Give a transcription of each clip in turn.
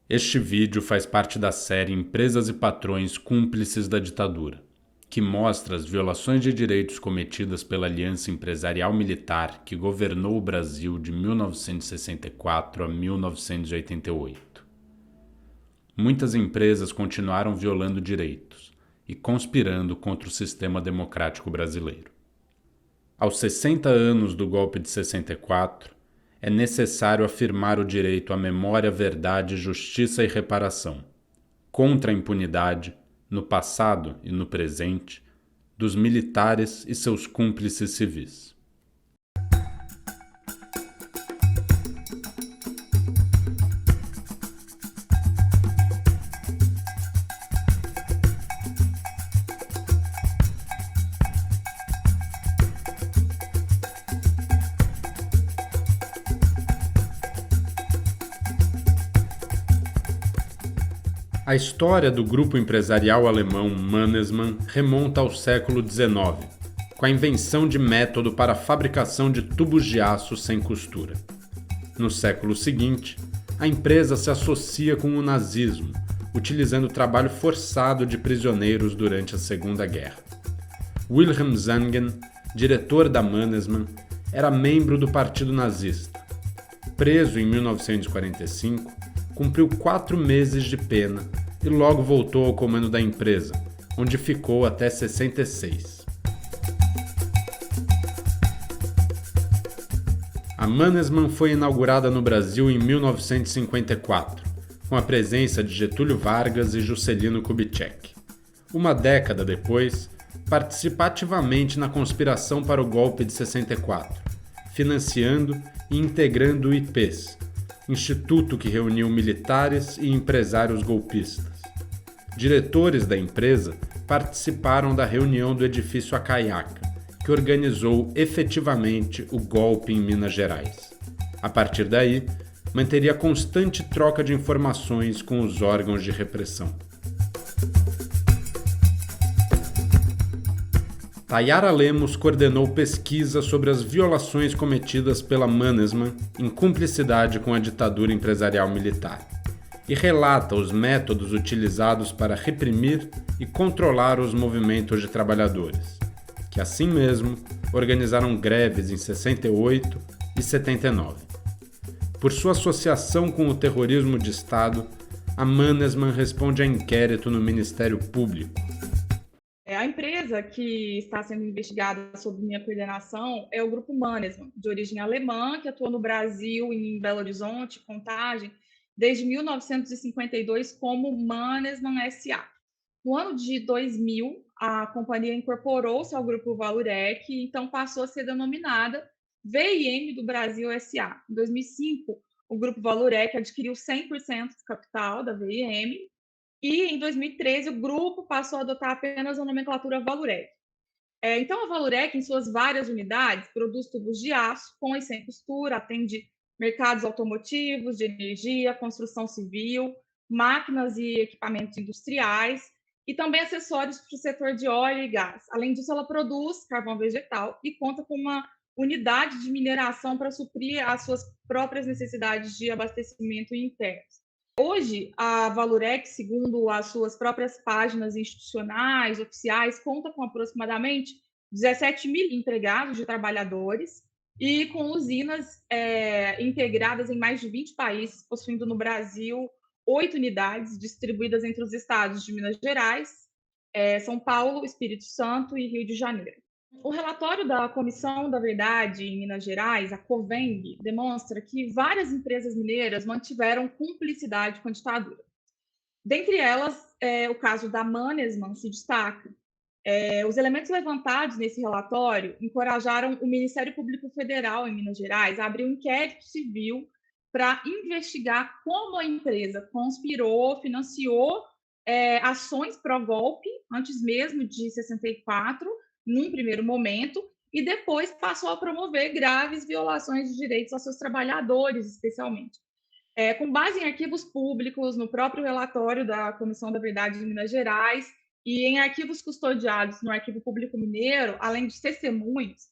Este vídeo faz parte da série Empresas e Patrões Cúmplices da Ditadura, que mostra as violações de direitos cometidas pela Aliança Empresarial Militar que governou o Brasil de 1964 a 1988. Muitas empresas continuaram violando direitos e conspirando contra o sistema democrático brasileiro. Aos 60 anos do golpe de 64, é necessário afirmar o direito à memória, verdade, justiça e reparação, contra a impunidade, no passado e no presente, dos militares e seus cúmplices civis. A história do grupo empresarial alemão Mannesmann remonta ao século XIX, com a invenção de método para a fabricação de tubos de aço sem costura. No século seguinte, a empresa se associa com o nazismo, utilizando o trabalho forçado de prisioneiros durante a Segunda Guerra. Wilhelm Zangen, diretor da Mannesmann, era membro do Partido Nazista. Preso em 1945, cumpriu 4 meses de pena e logo voltou ao comando da empresa, onde ficou até 66. A Mannesmann foi inaugurada no Brasil em 1954, com a presença de Getúlio Vargas e Juscelino Kubitschek. Uma década depois, participa ativamente na conspiração para o golpe de 64, financiando e integrando o IPES, instituto que reuniu militares e empresários golpistas. Diretores da empresa participaram da reunião do edifício Acaiaca, que organizou efetivamente o golpe em Minas Gerais. A partir daí, manteria constante troca de informações com os órgãos de repressão. Tayara Lemos coordenou pesquisa sobre as violações cometidas pela Mannesmann em cumplicidade com a ditadura empresarial militar e relata os métodos utilizados para reprimir e controlar os movimentos de trabalhadores, que assim mesmo organizaram greves em 68 e 79. Por sua associação com o terrorismo de Estado, a Mannesmann responde a inquérito no Ministério Público. A empresa que está sendo investigada sob minha coordenação é o Grupo Mannesmann, de origem alemã, que atua no Brasil, em Belo Horizonte, Contagem, desde 1952 como Mannesmann S.A. No ano de 2000, a companhia incorporou-se ao Grupo Valurec e então passou a ser denominada VIM do Brasil S.A. Em 2005, o Grupo Valurec adquiriu 100% do capital da VIM e, em 2013, o grupo passou a adotar apenas a nomenclatura Valurec. Então, a Valurec, em suas várias unidades, produz tubos de aço com e sem costura, atende mercados automotivos, de energia, construção civil, máquinas e equipamentos industriais e também acessórios para o setor de óleo e gás. Além disso, ela produz carvão vegetal e conta com uma unidade de mineração para suprir as suas próprias necessidades de abastecimento internos. Hoje, a Valurec, segundo as suas próprias páginas institucionais, oficiais, conta com aproximadamente 17 mil empregados de trabalhadores e com usinas integradas em mais de 20 países, possuindo no Brasil 8 unidades distribuídas entre os estados de Minas Gerais, São Paulo, Espírito Santo e Rio de Janeiro. O relatório da Comissão da Verdade em Minas Gerais, a COVENG, demonstra que várias empresas mineiras mantiveram cumplicidade com a ditadura. Dentre elas, o caso da Mannesmann se destaca. Os elementos levantados nesse relatório encorajaram o Ministério Público Federal em Minas Gerais a abrir um inquérito civil para investigar como a empresa conspirou, financiou ações pró-golpe, antes mesmo de 64, num primeiro momento, e depois passou a promover graves violações de direitos aos seus trabalhadores, especialmente. Com base em arquivos públicos, no próprio relatório da Comissão da Verdade de Minas Gerais e em arquivos custodiados no Arquivo Público Mineiro, além de testemunhos,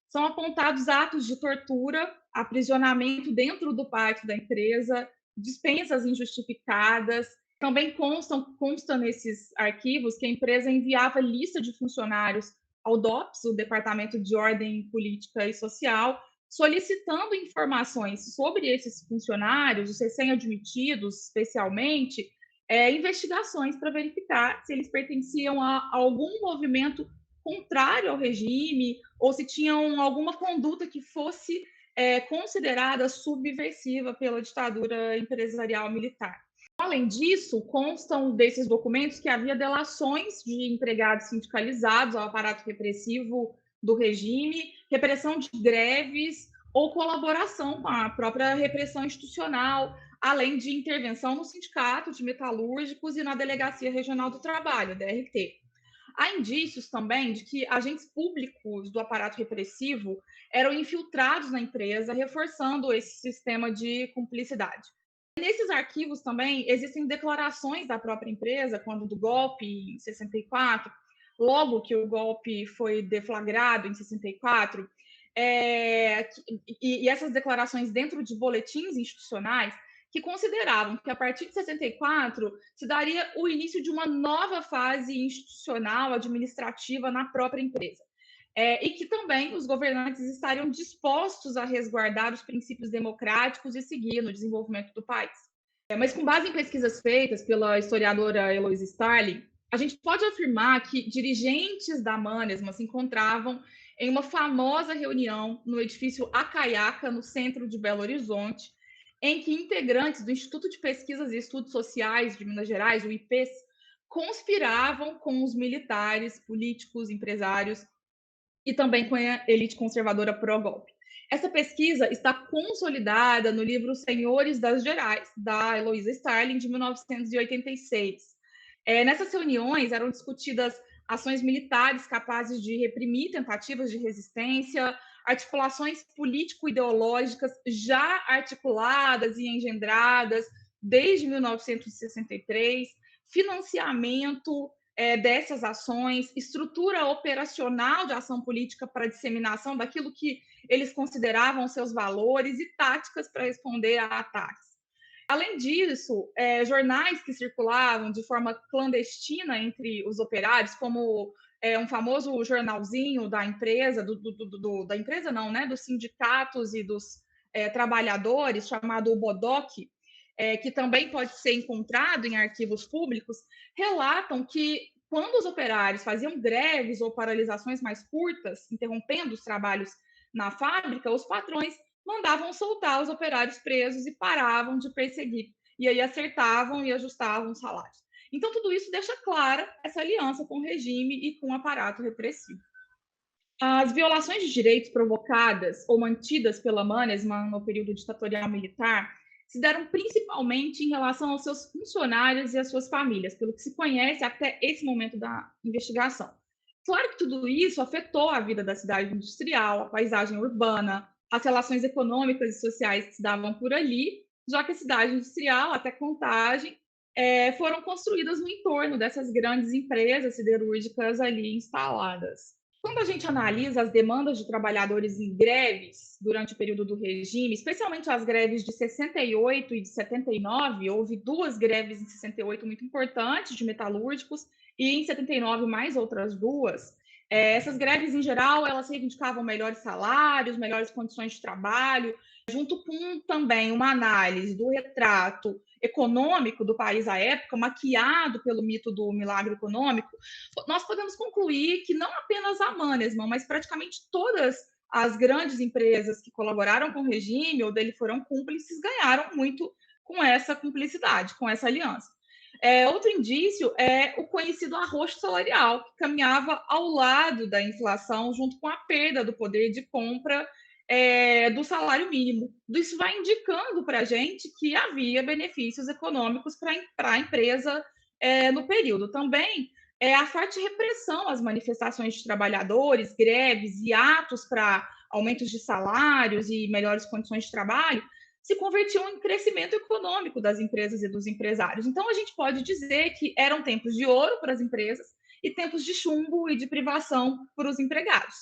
são apontados atos de tortura, aprisionamento dentro do pátio da empresa, dispensas injustificadas. Também consta nesses arquivos que a empresa enviava lista de funcionários ao DOPS, o Departamento de Ordem Política e Social, solicitando informações sobre esses funcionários, os recém-admitidos, especialmente, investigações para verificar se eles pertenciam a algum movimento contrário ao regime ou se tinham alguma conduta que fosse considerada subversiva pela ditadura empresarial militar. Além disso, constam desses documentos que havia delações de empregados sindicalizados ao aparato repressivo do regime, repressão de greves ou colaboração com a própria repressão institucional, além de intervenção no sindicato de metalúrgicos e na Delegacia Regional do Trabalho, DRT. Há indícios também de que agentes públicos do aparato repressivo eram infiltrados na empresa, reforçando esse sistema de cumplicidade. Nesses arquivos também existem declarações da própria empresa, quando do golpe em 64, logo que o golpe foi deflagrado em 64, e essas declarações dentro de boletins institucionais que consideravam que a partir de 64 se daria o início de uma nova fase institucional, administrativa na própria empresa. E que também os governantes estariam dispostos a resguardar os princípios democráticos e seguir no desenvolvimento do país. Mas com base em pesquisas feitas pela historiadora Eloise Starling, a gente pode afirmar que dirigentes da Manesma se encontravam em uma famosa reunião no edifício Acaiaca, no centro de Belo Horizonte, em que integrantes do Instituto de Pesquisas e Estudos Sociais de Minas Gerais, o IPES, conspiravam com os militares, políticos, empresários e também com a elite conservadora pró-golpe. Essa pesquisa está consolidada no livro Senhores das Gerais, da Eloise Starling, de 1986. Nessas reuniões eram discutidas ações militares capazes de reprimir tentativas de resistência, articulações político-ideológicas já articuladas e engendradas desde 1963, financiamento dessas ações, estrutura operacional de ação política para disseminação daquilo que eles consideravam seus valores e táticas para responder a ataques. Além disso, jornais que circulavam de forma clandestina entre os operários, como um famoso jornalzinho da empresa, da empresa não, né, dos sindicatos e dos trabalhadores, chamado o Bodoc, que também pode ser encontrado em arquivos públicos, relatam que quando os operários faziam greves ou paralisações mais curtas, interrompendo os trabalhos na fábrica, os patrões mandavam soltar os operários presos e paravam de perseguir. E aí acertavam e ajustavam os salários. Então, tudo isso deixa clara essa aliança com o regime e com o aparato repressivo. As violações de direitos provocadas ou mantidas pela Mannesmann no período ditatorial militar se deram principalmente em relação aos seus funcionários e às suas famílias, pelo que se conhece até esse momento da investigação. Claro que tudo isso afetou a vida da cidade industrial, a paisagem urbana, as relações econômicas e sociais que se davam por ali, já que a cidade industrial, até Contagem, foram construídas no entorno dessas grandes empresas siderúrgicas ali instaladas. Quando a gente analisa as demandas de trabalhadores em greves durante o período do regime, especialmente as greves de 68 e de 79, houve duas greves em 68 muito importantes de metalúrgicos e em 79 mais outras duas. Essas greves, em geral, elas reivindicavam melhores salários, melhores condições de trabalho, junto com também uma análise do retrato econômico do país à época, maquiado pelo mito do milagre econômico. Nós podemos concluir que não apenas a Mannesmann, mas praticamente todas as grandes empresas que colaboraram com o regime ou dele foram cúmplices ganharam muito com essa cumplicidade, com essa aliança. Outro indício é o conhecido arroxo salarial, que caminhava ao lado da inflação, junto com a perda do poder de compra do salário mínimo. Isso vai indicando para a gente que havia benefícios econômicos para a empresa no período. Também a forte repressão às manifestações de trabalhadores, greves e atos para aumentos de salários e melhores condições de trabalho se convertiam em crescimento econômico das empresas e dos empresários. Então, a gente pode dizer que eram tempos de ouro para as empresas e tempos de chumbo e de privação para os empregados.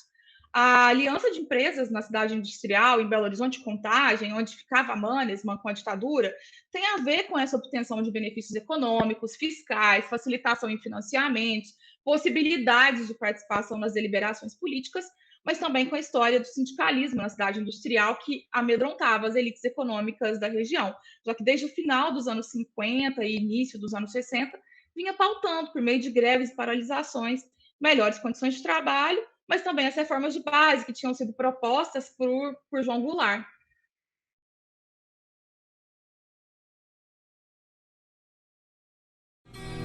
A aliança de empresas na cidade industrial, em Belo Horizonte, Contagem, onde ficava a Mannesmann com a ditadura, tem a ver com essa obtenção de benefícios econômicos, fiscais, facilitação em financiamentos, possibilidades de participação nas deliberações políticas, mas também com a história do sindicalismo na cidade industrial, que amedrontava as elites econômicas da região, já que desde o final dos anos 50 e início dos anos 60, vinha pautando, por meio de greves e paralisações, melhores condições de trabalho, mas também as reformas de base que tinham sido propostas por João Goulart.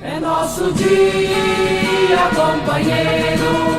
É nosso dia, companheiro.